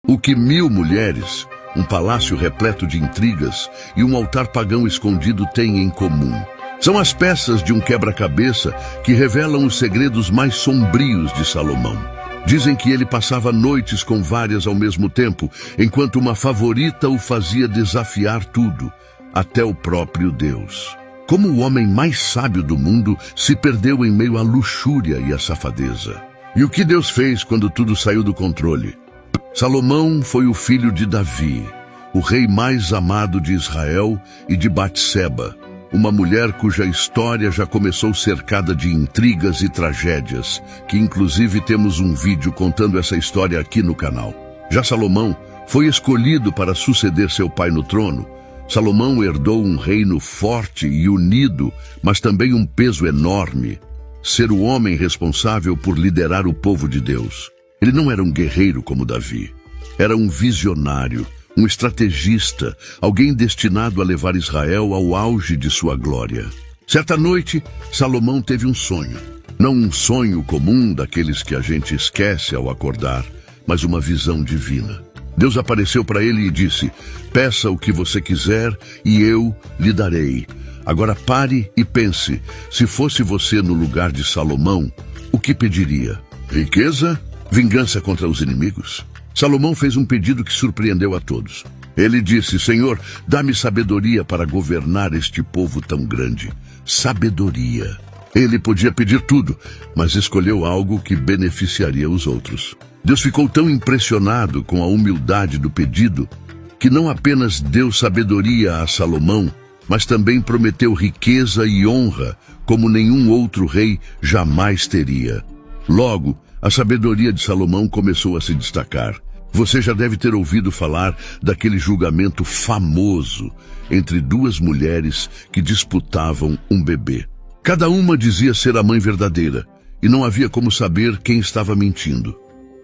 O que 1000 mulheres, um palácio repleto de intrigas e um altar pagão escondido têm em comum? São as peças de um quebra-cabeça que revelam os segredos mais sombrios de Salomão. Dizem que ele passava noites com várias ao mesmo tempo, enquanto uma favorita o fazia desafiar tudo, até o próprio Deus. Como o homem mais sábio do mundo se perdeu em meio à luxúria e à safadeza. E o que Deus fez quando tudo saiu do controle? Salomão foi o filho de Davi, o rei mais amado de Israel, e de Batseba, uma mulher cuja história já começou cercada de intrigas e tragédias, que inclusive temos um vídeo contando essa história aqui no canal. Já Salomão foi escolhido para suceder seu pai no trono. Salomão herdou um reino forte e unido, mas também um peso enorme: ser o homem responsável por liderar o povo de Deus. Ele não era um guerreiro como Davi. Era um visionário, um estrategista, alguém destinado a levar Israel ao auge de sua glória. Certa noite, Salomão teve um sonho. Não um sonho comum daqueles que a gente esquece ao acordar, mas uma visão divina. Deus apareceu para ele e disse: peça o que você quiser e eu lhe darei. Agora pare e pense, se fosse você no lugar de Salomão, o que pediria? Riqueza? Vingança contra os inimigos? Salomão fez um pedido que surpreendeu a todos. Ele disse: Senhor, dá-me sabedoria para governar este povo tão grande. Sabedoria. Ele podia pedir tudo, mas escolheu algo que beneficiaria os outros. Deus ficou tão impressionado com a humildade do pedido que não apenas deu sabedoria a Salomão, mas também prometeu riqueza e honra como nenhum outro rei jamais teria. Logo, a sabedoria de Salomão começou a se destacar. Você já deve ter ouvido falar daquele julgamento famoso entre duas mulheres que disputavam um bebê. Cada uma dizia ser a mãe verdadeira, e não havia como saber quem estava mentindo.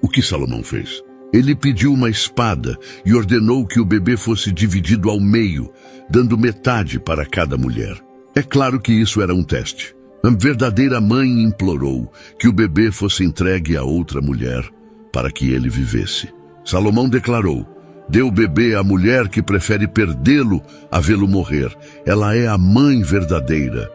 O que Salomão fez? Ele pediu uma espada e ordenou que o bebê fosse dividido ao meio, dando metade para cada mulher. É claro que isso era um teste. A verdadeira mãe implorou que o bebê fosse entregue a outra mulher para que ele vivesse. Salomão declarou: dê o bebê à mulher que prefere perdê-lo a vê-lo morrer. Ela é a mãe verdadeira.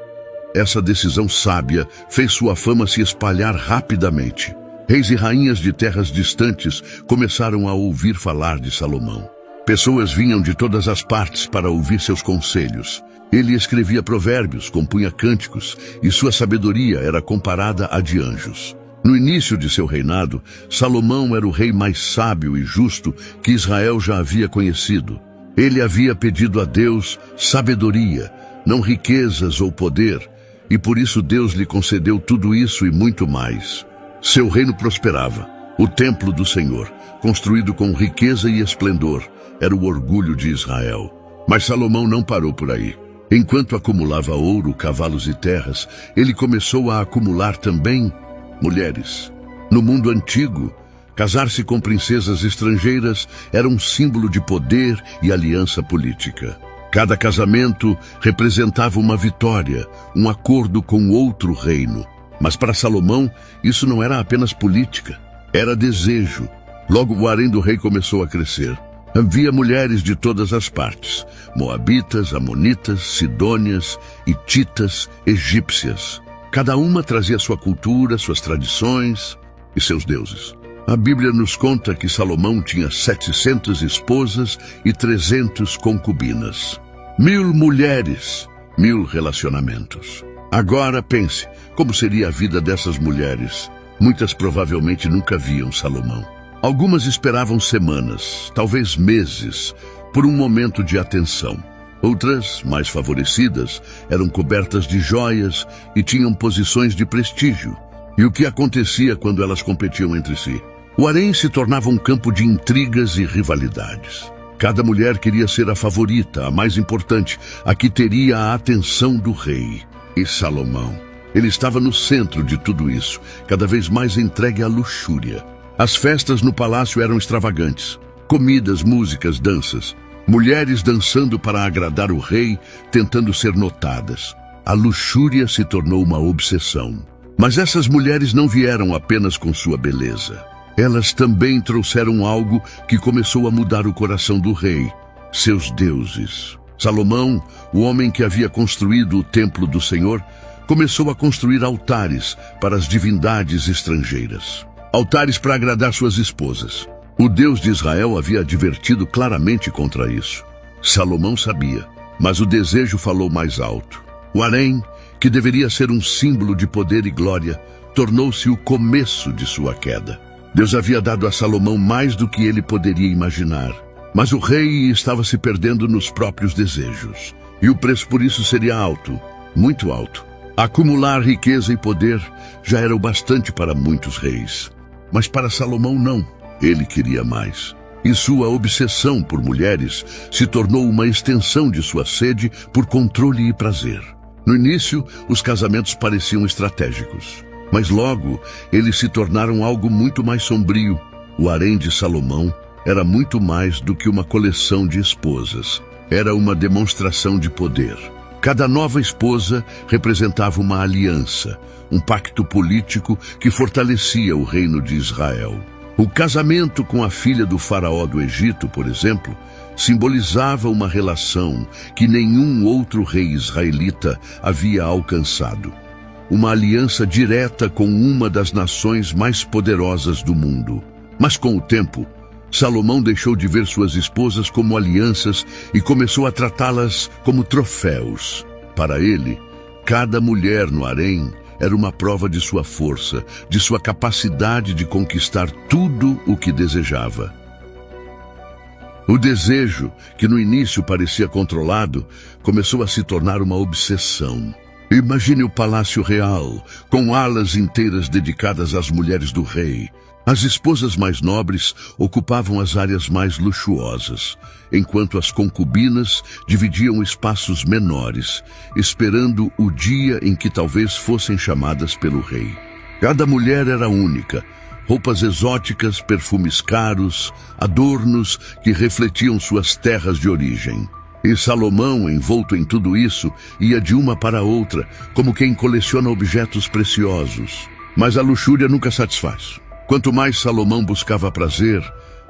Essa decisão sábia fez sua fama se espalhar rapidamente. Reis e rainhas de terras distantes começaram a ouvir falar de Salomão. Pessoas vinham de todas as partes para ouvir seus conselhos. Ele escrevia provérbios, compunha cânticos, e sua sabedoria era comparada à de anjos. No início de seu reinado, Salomão era o rei mais sábio e justo que Israel já havia conhecido. Ele havia pedido a Deus sabedoria, não riquezas ou poder, e por isso Deus lhe concedeu tudo isso e muito mais. Seu reino prosperava. O templo do Senhor, construído com riqueza e esplendor, era o orgulho de Israel. Mas Salomão não parou por aí. Enquanto acumulava ouro, cavalos e terras, ele começou a acumular também mulheres. No mundo antigo, casar-se com princesas estrangeiras era um símbolo de poder e aliança política. Cada casamento representava uma vitória, um acordo com outro reino. Mas para Salomão, isso não era apenas política, era desejo. Logo o harém do rei começou a crescer. Havia mulheres de todas as partes: moabitas, amonitas, sidônias, hititas, egípcias. Cada uma trazia sua cultura, suas tradições e seus deuses. A Bíblia nos conta que Salomão tinha 700 esposas e 300 concubinas. 1000 mulheres, 1000 relacionamentos. Agora pense, como seria a vida dessas mulheres? Muitas provavelmente nunca viam Salomão. Algumas esperavam semanas, talvez meses, por um momento de atenção. Outras, mais favorecidas, eram cobertas de joias e tinham posições de prestígio. E o que acontecia quando elas competiam entre si? O harém se tornava um campo de intrigas e rivalidades. Cada mulher queria ser a favorita, a mais importante, a que teria a atenção do rei. E Salomão, ele estava no centro de tudo isso, cada vez mais entregue à luxúria. As festas no palácio eram extravagantes. Comidas, músicas, danças. Mulheres dançando para agradar o rei, tentando ser notadas. A luxúria se tornou uma obsessão. Mas essas mulheres não vieram apenas com sua beleza. Elas também trouxeram algo que começou a mudar o coração do rei: seus deuses. Salomão, o homem que havia construído o templo do Senhor, começou a construir altares para as divindades estrangeiras. Altares para agradar suas esposas. O Deus de Israel havia advertido claramente contra isso. Salomão sabia, mas o desejo falou mais alto. O harém, que deveria ser um símbolo de poder e glória, tornou-se o começo de sua queda. Deus havia dado a Salomão mais do que ele poderia imaginar, mas o rei estava se perdendo nos próprios desejos. E o preço por isso seria alto, muito alto. Acumular riqueza e poder já era o bastante para muitos reis. Mas para Salomão não, ele queria mais. E sua obsessão por mulheres se tornou uma extensão de sua sede por controle e prazer. No início, os casamentos pareciam estratégicos, mas logo eles se tornaram algo muito mais sombrio. O harém de Salomão era muito mais do que uma coleção de esposas. Era uma demonstração de poder. Cada nova esposa representava uma aliança, um pacto político que fortalecia o reino de Israel. O casamento com a filha do faraó do Egito, por exemplo, simbolizava uma relação que nenhum outro rei israelita havia alcançado. Uma aliança direta com uma das nações mais poderosas do mundo. Mas com o tempo, Salomão deixou de ver suas esposas como alianças e começou a tratá-las como troféus. Para ele, cada mulher no harém era uma prova de sua força, de sua capacidade de conquistar tudo o que desejava. O desejo, que no início parecia controlado, começou a se tornar uma obsessão. Imagine o palácio real, com alas inteiras dedicadas às mulheres do rei. As esposas mais nobres ocupavam as áreas mais luxuosas, enquanto as concubinas dividiam espaços menores, esperando o dia em que talvez fossem chamadas pelo rei. Cada mulher era única, roupas exóticas, perfumes caros, adornos que refletiam suas terras de origem. E Salomão, envolto em tudo isso, ia de uma para outra, como quem coleciona objetos preciosos. Mas a luxúria nunca satisfaz. Quanto mais Salomão buscava prazer,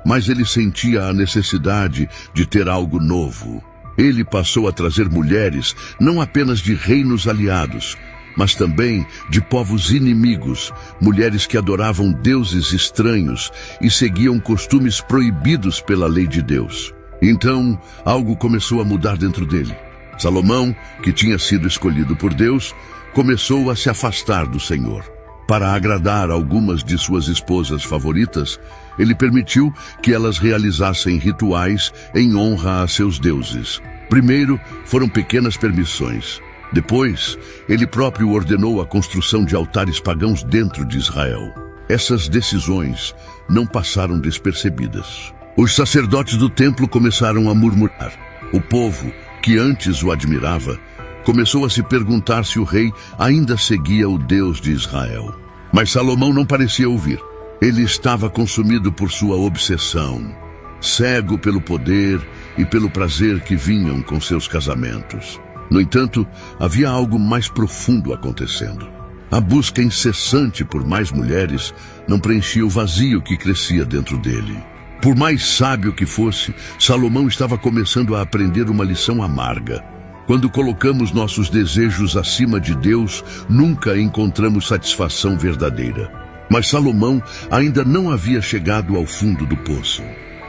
mais ele sentia a necessidade de ter algo novo. Ele passou a trazer mulheres não apenas de reinos aliados, mas também de povos inimigos, mulheres que adoravam deuses estranhos e seguiam costumes proibidos pela lei de Deus. Então, algo começou a mudar dentro dele. Salomão, que tinha sido escolhido por Deus, começou a se afastar do Senhor. Para agradar algumas de suas esposas favoritas, ele permitiu que elas realizassem rituais em honra a seus deuses. Primeiro, foram pequenas permissões. Depois, ele próprio ordenou a construção de altares pagãos dentro de Israel. Essas decisões não passaram despercebidas. Os sacerdotes do templo começaram a murmurar. O povo, que antes o admirava, começou a se perguntar se o rei ainda seguia o Deus de Israel. Mas Salomão não parecia ouvir. Ele estava consumido por sua obsessão, cego pelo poder e pelo prazer que vinham com seus casamentos. No entanto, havia algo mais profundo acontecendo. A busca incessante por mais mulheres não preenchia o vazio que crescia dentro dele. Por mais sábio que fosse, Salomão estava começando a aprender uma lição amarga. Quando colocamos nossos desejos acima de Deus, nunca encontramos satisfação verdadeira. Mas Salomão ainda não havia chegado ao fundo do poço.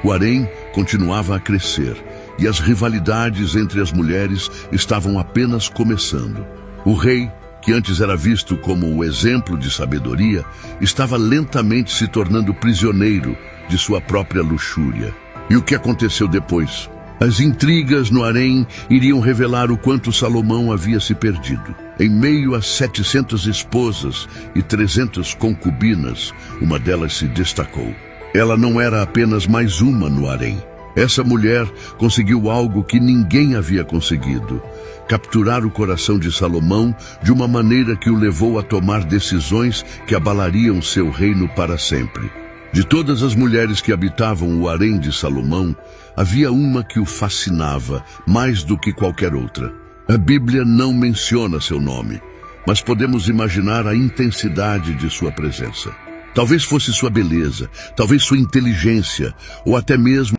O harém continuava a crescer, e as rivalidades entre as mulheres estavam apenas começando. O rei, que antes era visto como o exemplo de sabedoria, estava lentamente se tornando prisioneiro de sua própria luxúria. E o que aconteceu depois? As intrigas no harém iriam revelar o quanto Salomão havia se perdido. Em meio a 700 esposas e 300 concubinas, uma delas se destacou. Ela não era apenas mais uma no harém. Essa mulher conseguiu algo que ninguém havia conseguido: capturar o coração de Salomão de uma maneira que o levou a tomar decisões que abalariam seu reino para sempre. De todas as mulheres que habitavam o harém de Salomão, havia uma que o fascinava mais do que qualquer outra. A Bíblia não menciona seu nome, mas podemos imaginar a intensidade de sua presença. Talvez fosse sua beleza, talvez sua inteligência, ou até mesmo